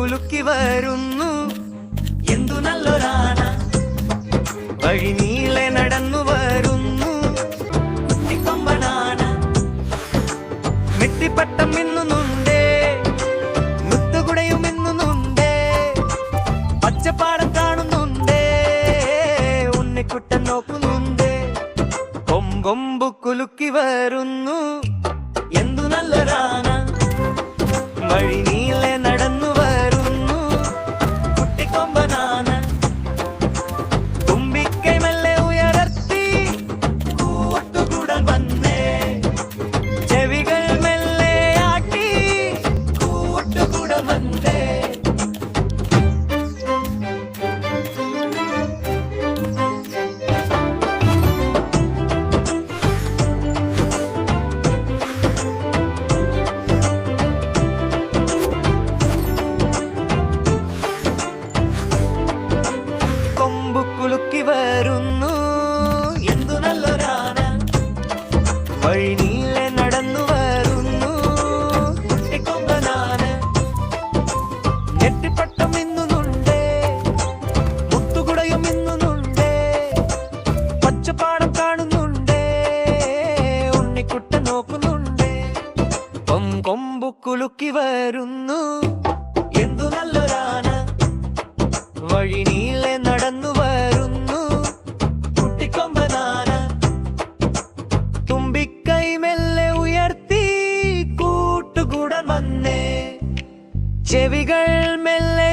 കുലുക്കി വരുന്നു. എന്തു നല്ലൊരാന വഴി നീളെ നടന്നു വരുന്നു. കുട്ടിക്കൊമ്പനാന മെട്ടിപ്പട്ടം മിന്നുന്നുണ്ടേ, മുത്തുകുടയും മിന്നുന്നുണ്ടേ, പച്ചപ്പാടം കാണുന്നുണ്ടേ, ഉണ്ണിക്കുട്ടൻ നോക്കുന്നുണ്ടേ. കൊമ്പൊമ്പു കുലുക്കി വരുന്നു. എന്തു നല്ലൊരാന വഴി നീളെ നടന്നു വരുന്നു. കുട്ടിക്കൊമ്പനാന തുമ്പിക്കൈ മെല്ലെ ഉയർത്തി കൂട്ടുകൂടാൻ വന്നേ. ചെവികൾ മെല്ലെ ആട്ടി കൂട്ടുകൂടാൻ വന്നേ. കുലുക്കി വരുന്നു. എന്തു നല്ലൊരാന വഴി നീളെ നടന്നു വരുന്നു. കുട്ടിക്കൊമ്പനാന നെറ്റിപ്പട്ടം മിന്നുന്നുണ്ടേ, മുത്തുകുടയും മിന്നുന്നുണ്ടേ, പച്ചപ്പാടം കാണുന്നുണ്ടേ, ഉണ്ണിക്കുട്ടൻ നോക്കുന്നുണ്ടേ. കൊമ്പു കുലുക്കി വരുന്നു. എന്തു നല്ലൊരാന വഴി നീളെ നടന്നു വരുന്നു. കുട്ടിക്കൊമ്പനാന തുമ്പിക്കൈ മെല്ലെ ഉയർത്തി കൂട്ടുകൂടാൻ വന്നേ. ചെവികൾ മെല്ലെ